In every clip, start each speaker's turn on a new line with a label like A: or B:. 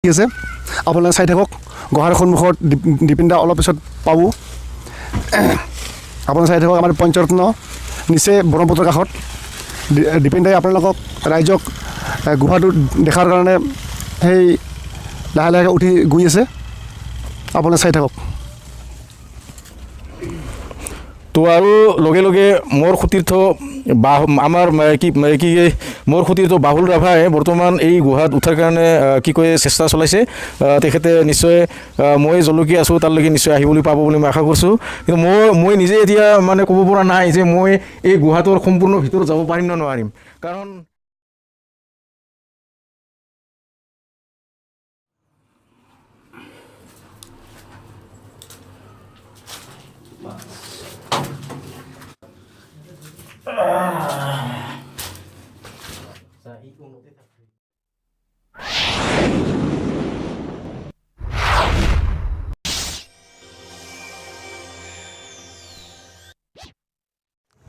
A: আছে আপোনালোকে চাই থাকক গুহাৰ সন্মুখত দীপেন দা অলপ পিছত পাব আপোনালোকে চাই থাকক আমাৰ পঞ্চৰত্ন নিচে ব্ৰহ্মপুত্ৰৰ কাষত দীপেন দাই আপোনালোকক ৰাইজক গুহাটো দেখাৰ কাৰণে সেই লাহে লাহে উঠি গৈ আছে আপোনালোকে চাই থাকক
B: তো আৰু লগে লগে মোৰ সতীৰ্থ আমাৰ কি মোৰ সতীৰ্থ বাহুল ৰাভাই বৰ্তমান এই গুহাত উঠাৰ কাৰণে কি কয় চেষ্টা চলাইছে তেখেতে নিশ্চয় মই জলকীয়া আছোঁ তাৰলৈকে নিশ্চয় আহিবলৈ পাব বুলি মই আশা কৰিছোঁ কিন্তু মই নিজে এতিয়া মানে ক'ব পৰা নাই যে মই এই গুহাটোৰ সম্পূৰ্ণ ভিতৰত যাব পাৰিম নে নোৱাৰিম কাৰণ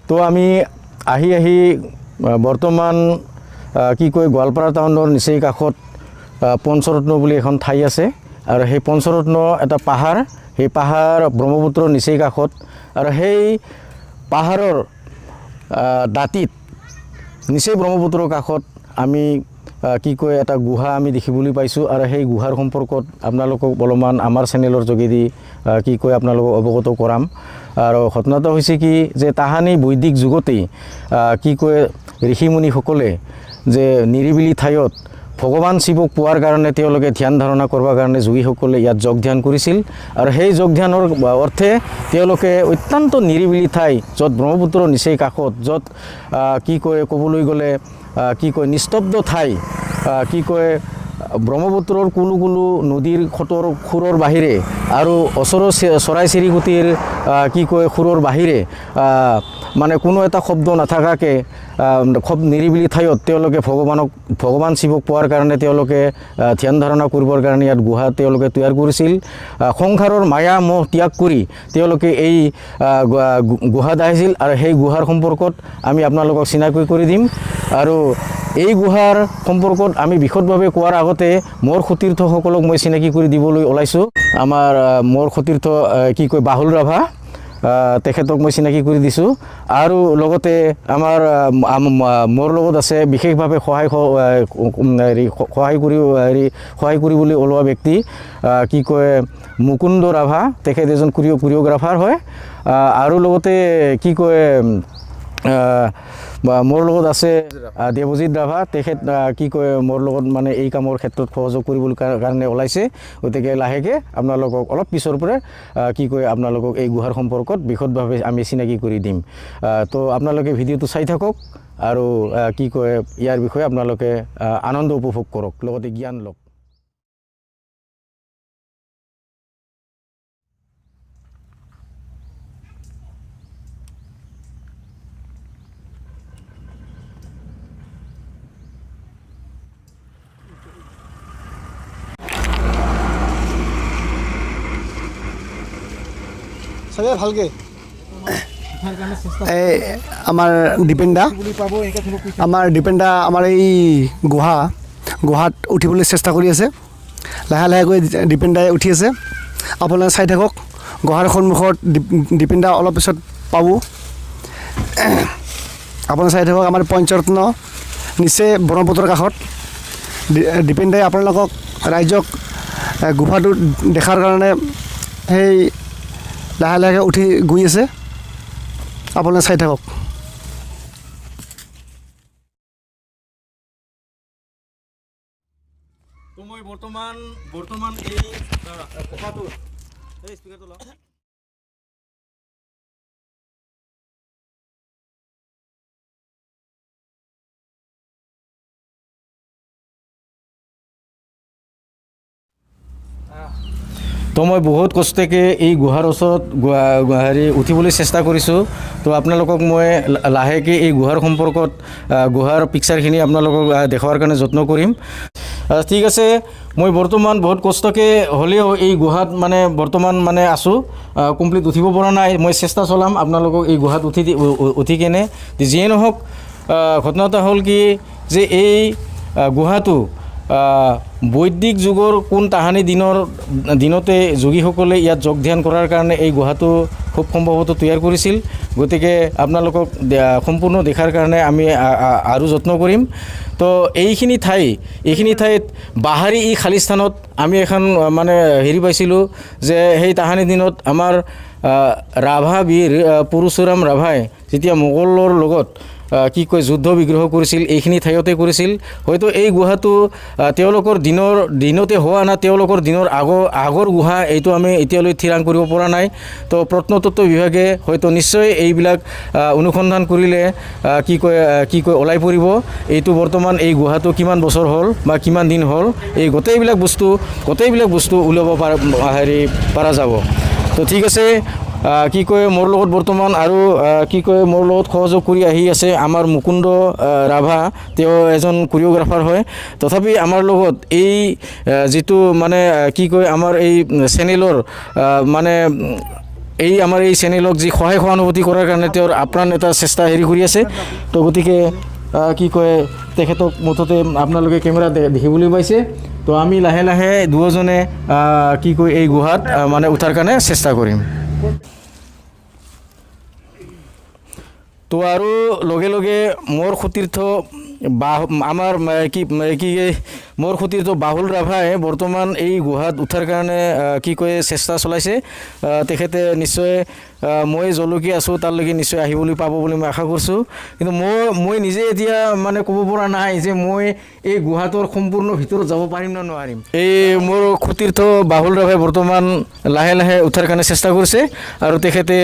B: তো আমি আহি বৰ্তমান কি কয় গোৱালপাৰা টাউনৰ নিচেই কাষত পঞ্চৰত্ন বুলি এখন ঠাই আছে আৰু সেই পঞ্চৰত্ন এটা পাহাৰ সেই পাহাৰ ব্ৰহ্মপুত্ৰৰ নিচেই কাষত আৰু সেই পাহাৰৰ দাঁতিত নিচেই ব্ৰহ্মপুত্ৰৰ কাষত আমি কি কয় এটা গুহা আমি দেখিবলৈ পাইছোঁ আৰু সেই গুহাৰ সম্পৰ্কত আপোনালোকক অলপমান আমাৰ চেনেলৰ যোগেদি কি কয় আপোনালোকক অৱগত কৰাম আৰু ঘটনাটো হৈছে কি যে তাহানি বৈদিক যুগতেই কি কয় ঋষিমুনিসকলে যে নিৰিবিলি ঠাইত ভগৱান শিৱক পোৱাৰ কাৰণে তেওঁলোকে ধ্যান ধাৰণা কৰিবৰ কাৰণে যোগীসকলে ইয়াত যোগ ধ্যান কৰিছিল আৰু সেই যোগ ধ্যানৰ অৰ্থে তেওঁলোকে অত্যন্ত নিৰিবিলি ঠাই য'ত ব্ৰহ্মপুত্ৰৰ নিচেই কাষত য'ত কি কয় ক'বলৈ গ'লে কি কয় নিস্তব্ধ ঠাই কি কয় ব্ৰহ্মপুত্ৰৰ কোনো নদীৰ সুৰৰ বাহিৰে আৰু ওচৰৰ চৰাই চিৰিকটিৰ কি কয় সুৰৰ বাহিৰে মানে কোনো এটা শব্দ নাথাকাকৈ খুব নিৰিবিলি ঠাইত তেওঁলোকে ভগৱান শিৱক পোৱাৰ কাৰণে তেওঁলোকে ধ্যান ধাৰণা কৰিবৰ কাৰণে ইয়াত গুহা তেওঁলোকে তৈয়াৰ কৰিছিল সংসাৰৰ মায়া মোহ ত্যাগ কৰি তেওঁলোকে এই গুহাত আহিছিল আৰু সেই গুহাৰ সম্পৰ্কত আমি আপোনালোকক চিনাকি কৰি দিম আৰু এই গুহাৰ সম্পৰ্কত আমি বিশদভাৱে কোৱাৰ আগতে মোৰ সতীৰ্থসকলক মই চিনাকি কৰি দিবলৈ ওলাইছোঁ আমাৰ মোৰ সতীৰ্থ কি কয় বাহুল ৰাভা তেখেতক মই চিনাকি কৰি দিছোঁ আৰু লগতে আমাৰ মোৰ লগত আছে বিশেষভাৱে সহায় কৰিবলৈ ওলোৱা ব্যক্তি কি কয় মুকুন্দ ৰাভা তেখেত এজন কোৰিঅ'গ্ৰাফাৰ হয় আৰু লগতে কি কয় মোৰ লগত আছে দেৱজিৎ ৰাভা তেখেত কি কয় মোৰ লগত মানে এই কামৰ ক্ষেত্ৰত সহযোগ কৰিবলৈ কাৰণে ওলাইছে গতিকে লাহেকৈ আপোনালোকক অলপ পিছৰ পৰা কি কয় আপোনালোকক এই গুহাৰ সম্পৰ্কত বিশদভাৱে আমি চিনাকি কৰি দিম তো আপোনালোকে ভিডিঅ'টো চাই থাকক আৰু কি কয় ইয়াৰ বিষয়ে আপোনালোকে আনন্দ উপভোগ কৰক লগতে জ্ঞান লওক
A: চবে ভালকৈ এই আমাৰ দীপেন দা আমাৰ এই গুহাত উঠিবলৈ চেষ্টা কৰি আছে লাহে লাহেকৈ দীপেন দাই উঠি আছে আপোনালোকে চাই থাকক গুহাৰ সন্মুখত দীপেন দা অলপ পিছত পাব আপোনালোকে চাই থাকক আমাৰ পঞ্চৰত্ন নিচে ব্ৰহ্মপুত্ৰৰ কাষত দীপেন দাই আপোনালোকক ৰাইজক গুহাটো দেখাৰ কাৰণে সেই লাহে লাহে উঠি গৈ আছে আপোনালোকে চাই থাকক
B: তো মই বৰ্তমান এই কথাটো এই স্পিকাৰটো লওক তো মই বহুত কষ্টকে এই গুহাৰ ওচৰত উঠিবলৈ চেষ্টা কৰিছোঁ তো আপোনালোকক মই লাহেকৈ এই গুহাৰ সম্পৰ্কত গুহাৰ পিকচাৰখিনি আপোনালোকক দেখুৱাৰ কাৰণে যত্ন কৰিম ঠিক আছে মই বৰ্তমান বহুত কষ্টকে হ'লেও এই গুহাত মানে বৰ্তমান মানে আছোঁ কমপ্লিট উঠিব পৰা নাই মই চেষ্টা চলাম আপোনালোকক এই গুহাত উঠি কেনে যিয়ে নহওক ঘটনাটা হ'ল কি যে এই গুহাটো বৈদিক যুগৰ কোন তাহানি দিনতে যোগীসকলে ইয়াত যোগ ধ্যান কৰাৰ কাৰণে এই গুহাটো খুব সম্ভৱতঃ তৈয়াৰ কৰিছিল। গতিকে আপোনালোকক সম্পূৰ্ণ দেখাৰ কাৰণে আমি আৰু যত্ন কৰিম। তো এইখিনি ঠাইত বাহাৰী এই খালী স্থানত আমি এখন মানে হেৰি পাইছিলোঁ যে সেই তাহানি দিনত আমাৰ ৰাভা বীৰ পৰশুৰাম ৰাভাই যেতিয়া মোগলৰ লগত যুদ্ধ বিগ্ৰহ কৰিছিল এইখিনি ঠাইতে কৰিছিল। হয়তো এই গুহাটো তেওঁলোকৰ দিনতে হোৱা না তেওঁলোকৰ দিনৰ আগৰ গুহা এইটো আমি এতিয়ালৈ থিৰাং কৰিব পৰা নাই। তো প্ৰত্নতত্ত্ব বিভাগে হয়তো নিশ্চয় এইবিলাক অনুসন্ধান কৰিলে ওলাই পৰিব এইটো বৰ্তমান এই গুহাটো কিমান বছৰ হ'ল বা কিমান দিন হ'ল এই গোটেইবিলাক বস্তু উলিয়াব পৰা যাব। তো ঠিক আছে, মোৰ লগত বৰ্তমান আৰু মোৰ লগত সহযোগ কৰি আহি আছে আমাৰ মুকুন্দ ৰাভা, তেওঁ এজন কোৰিঅ'গ্ৰাফাৰ হয়। তথাপি আমাৰ লগত এই যিটো মানে আমাৰ এই চেনেলৰ মানে আমাৰ এই চেনেলক যি সহায় সহানুভূতি কৰাৰ কাৰণে তেওঁৰ আপ্ৰাণ এটা চেষ্টা কৰি আছে। তো গতিকে তেখেতক মুঠতে আপোনালোকে কেমেৰা দেখিবলৈ পাইছে। তো আমি লাহে লাহে দুয়োজনে এই গুহাত মানে উঠাৰ কাৰণে চেষ্টা কৰিম। তো আৰু লগে লগে মোৰ সতীৰ্থ মোৰ সতীৰ্থ বাহুল ৰাভাই বৰ্তমান এই গুহাত উঠাৰ কাৰণে চেষ্টা চলাইছে। তেখেতে নিশ্চয় মই যলৈকে আছোঁ তালৈকে নিশ্চয় আহিবলৈ পাব বুলি মই আশা কৰিছোঁ। কিন্তু মই নিজে এতিয়া মানে ক'ব পৰা নাই যে মই এই গুহাটোৰ সম্পূৰ্ণ ভিতৰত যাব পাৰিম নে নোৱাৰিম। এই মোৰ সতীৰ্থ বাহুল ৰাভাই বৰ্তমান লাহে লাহে উঠাৰ কাৰণে চেষ্টা কৰিছে আৰু তেখেতে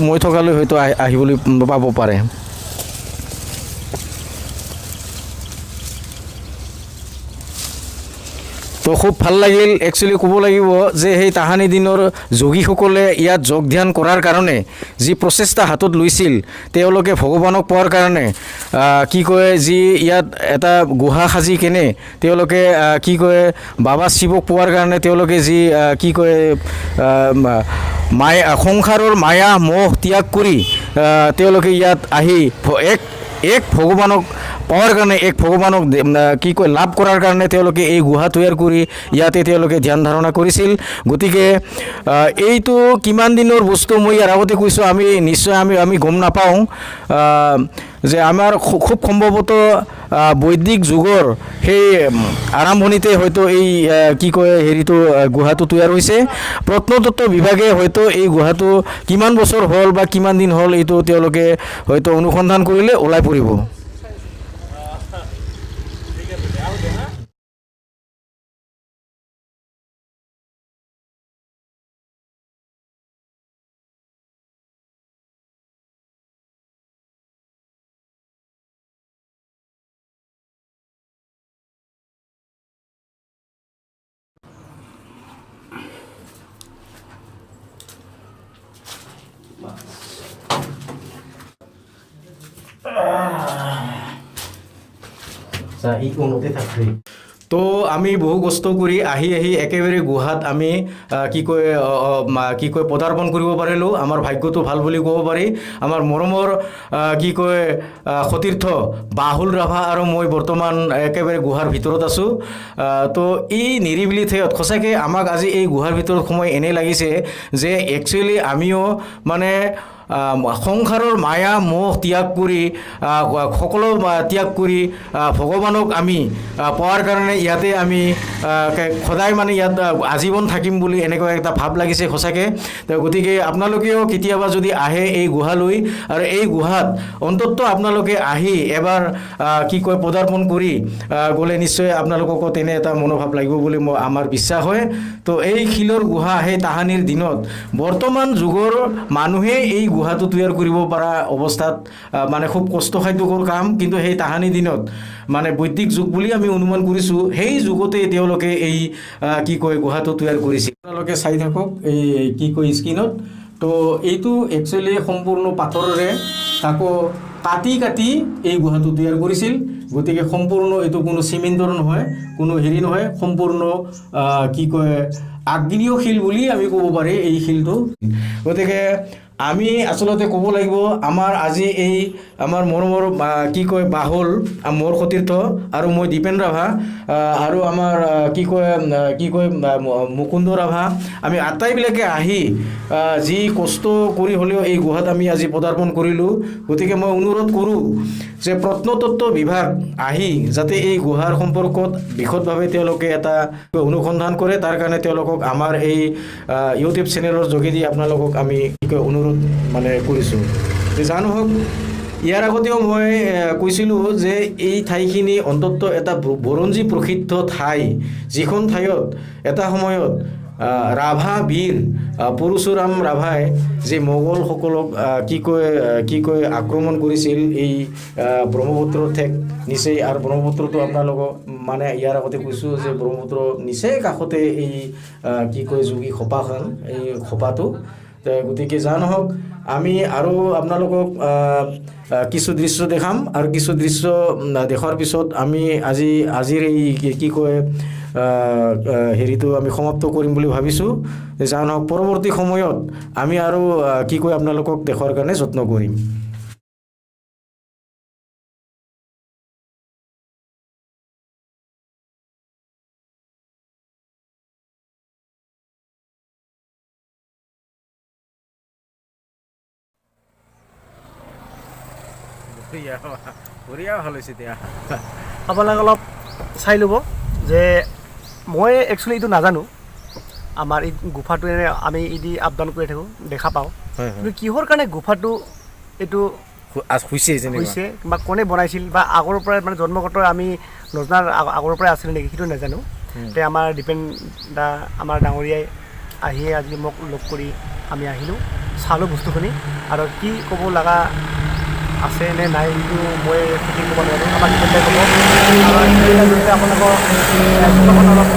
B: মই থকালৈ হয়তো আহিবলৈ পাব পাৰে। তো খুব ভাল লাগিল। একচুৱেলি ক'ব লাগিব যে সেই তাহানি দিনৰ যোগীসকলে ইয়াত যোগ ধ্যান কৰাৰ কাৰণে যি প্ৰচেষ্টা হাতত লৈছিল, তেওঁলোকে ভগৱানক পোৱাৰ কাৰণে যি ইয়াত এটা গুহা সাজি কেনে তেওঁলোকে বাবা শিৱক পোৱাৰ কাৰণে তেওঁলোকে যি সংসাৰৰ মায়া মোহ ত্যাগ কৰি তেওঁলোকে ইয়াত আহি এক ভগৱানক পাৱাৰ কাৰণে ভগৱানক লাভ কৰাৰ কাৰণে তেওঁলোকে এই গুহা তৈয়াৰ কৰি ইয়াতে তেওঁলোকে ধ্যান ধাৰণা কৰিছিল। গতিকে এইটো কিমান দিনৰ বস্তু মই ইয়াৰ আগতে কৈছোঁ, আমি গম নাপাওঁ যে আমাৰ খুব সম্ভৱতঃ বৈদিক যুগৰ সেই আৰম্ভণিতে হয়তো এই গুহাটো তৈয়াৰ হৈছে। প্ৰত্নতত্ত্ব বিভাগে হয়তো এই গুহাটো কিমান বছৰ হ'ল বা কিমান দিন হ'ল এইটো তেওঁলোকে হয়তো অনুসন্ধান কৰিলে ওলাই পৰিব। তো আমি বহু কষ্ট কৰি আহি একেবাৰে গুহাত আমি পদাৰ্পণ কৰিব পাৰিলোঁ। আমাৰ ভাগ্যটো ভাল বুলি ক'ব পাৰি। আমাৰ মৰমৰ সতীৰ্থ বাহুল ৰাভা আৰু মই বৰ্তমান একেবাৰে গুহাৰ ভিতৰত আছোঁ। তো এই নিৰিবিলি ঠাইত সঁচাকৈ আমাক আজি এই গুহাৰ ভিতৰত সোমাই এনেই লাগিছে যে একচুৱেলি আমিও মানে সংসাৰৰ মায়া মোহ ত্যাগ কৰি সকলো ত্যাগ কৰি ভগৱানক আমি পোৱাৰ কাৰণে ইয়াতে আমি সদায় মানে ইয়াত আজীৱন থাকিম বুলি এনেকুৱা এটা ভাৱ লাগিছে সঁচাকৈ। গতিকে আপোনালোকেও কেতিয়াবা যদি আহে এই গুহালৈ আৰু এই গুহাত অন্ততঃ আপোনালোকে আহি এবাৰ পদাৰ্পণ কৰি গ'লে নিশ্চয় আপোনালোককো তেনে এটা মনোভাৱ লাগিব বুলি আমাৰ বিশ্বাস হয়। তো এই শিলৰ গুহা সেই তাহানিৰ দিনত বৰ্তমান যুগৰ মানুহে এই গুহাটো তৈয়াৰ কৰিব পৰা অৱস্থাত মানে খুব কষ্টসাধ্যকৰ কাম, কিন্তু সেই তাহানি দিনত মানে বৈদিক যুগ বুলি আমি অনুমান কৰিছোঁ, সেই যুগতে তেওঁলোকে এই গুহাটো তৈয়াৰ কৰিছিল। আপোনালোকে চাই থাকক এই স্ক্ৰীণত। তো এইটো একচুৱেলি সম্পূৰ্ণ পাথৰেৰে তাকো কাটি এই গুহাটো তৈয়াৰ কৰিছিল। গতিকে সম্পূৰ্ণ এইটো কোনো চিমেণ্টৰ নহয়, কোনো নহয়, সম্পূৰ্ণ আগ্নেয় শিল বুলি আমি ক'ব পাৰি এই শিলটো। গতিকে আমি আচলতে ক'ব লাগিব আমাৰ আজি এই আমাৰ মৰমৰ কি কয় বাহুল মোৰ সতীৰ্থ আৰু মই দীপেন ৰাভা আৰু আমাৰ কি কয় মুকুন্দ ৰাভা আমি আটাইবিলাকে আহি যি কষ্ট কৰি হ'লেও এই গুহাত আমি আজি পদাৰ্পণ কৰিলোঁ। গতিকে মই অনুৰোধ কৰোঁ যে প্ৰত্নতত্ত্ব বিভাগ আহি যাতে এই গুহাৰ সম্পৰ্কত বিশদভাৱে তেওঁলোকে এটা অনুসন্ধান কৰে, তাৰ কাৰণে তেওঁলোকক আমাৰ এই ইউটিউব চেনেলৰ যোগেদি আপোনালোকক আমি অনুৰোধ কৰিছোঁ। যা নহওক, ইয়াৰ আগতেও মই কৈছিলোঁ যে এই ঠাইখিনি অন্ততঃ এটা বুৰঞ্জী প্ৰসিদ্ধ ঠাই, যিখন ঠাইত এটা সময়ত ৰাভা বীৰ পৰশুৰাম ৰাভাই যে মোগলসকলক কি কয় আক্ৰমণ কৰিছিল এই ব্ৰহ্মপুত্ৰৰ ঠেক নিচেই। আৰু ব্ৰহ্মপুত্ৰটো আপোনালোকক ইয়াৰ আগতে কৈছোঁ যে ব্ৰহ্মপুত্ৰ নিচেই কাষতে এই কি কয় যোগী খোপাখন, এই খোপাটো। গতিকে যা নহওক, আমি আৰু আপোনালোকক কিছু দৃশ্য দেখাম আৰু কিছু দৃশ্য দেখাৰ পিছত আমি আজিৰ এই কি কয় হেৰিটো আমি সমাপ্ত কৰিম বুলি ভাবিছোঁ। যা নহওক, পৰৱৰ্তী সময়ত আমি আৰু কি কয় আপোনালোকক দেখাৰ কাৰণে যত্ন কৰিম। ভাল হৈছে এতিয়া
A: আপোনালোকে অলপ চাই ল'ব যে মই একচুৱেলি এইটো নাজানো। আমাৰ এই গুফাটো আমি ইদি আপ ডাউন কৰি থাকোঁ, দেখা পাওঁ। কিন্তু কিহৰ কাৰণে গুফাটো এইটো হৈছে বা কোনে বনাইছিল বা আগৰ পৰাই জন্মগত আমি নজনাৰ আগৰ পৰাই আছিল নেকি সেইটো নাজানো। এতিয়া আমাৰ দীপেন দা আমাৰ ডাঙৰীয়াই আহিয়ে আজি মোক লগ কৰি আমি আহিলোঁ, চালোঁ বস্তুখিনি। আৰু কি ক'ব লগা আছে নে নাই সেইটো মই সঠিক ক'ব নোৱাৰোঁ। আমাৰ দীপেন দাই ক'ব। আপোনালোকৰ অলপ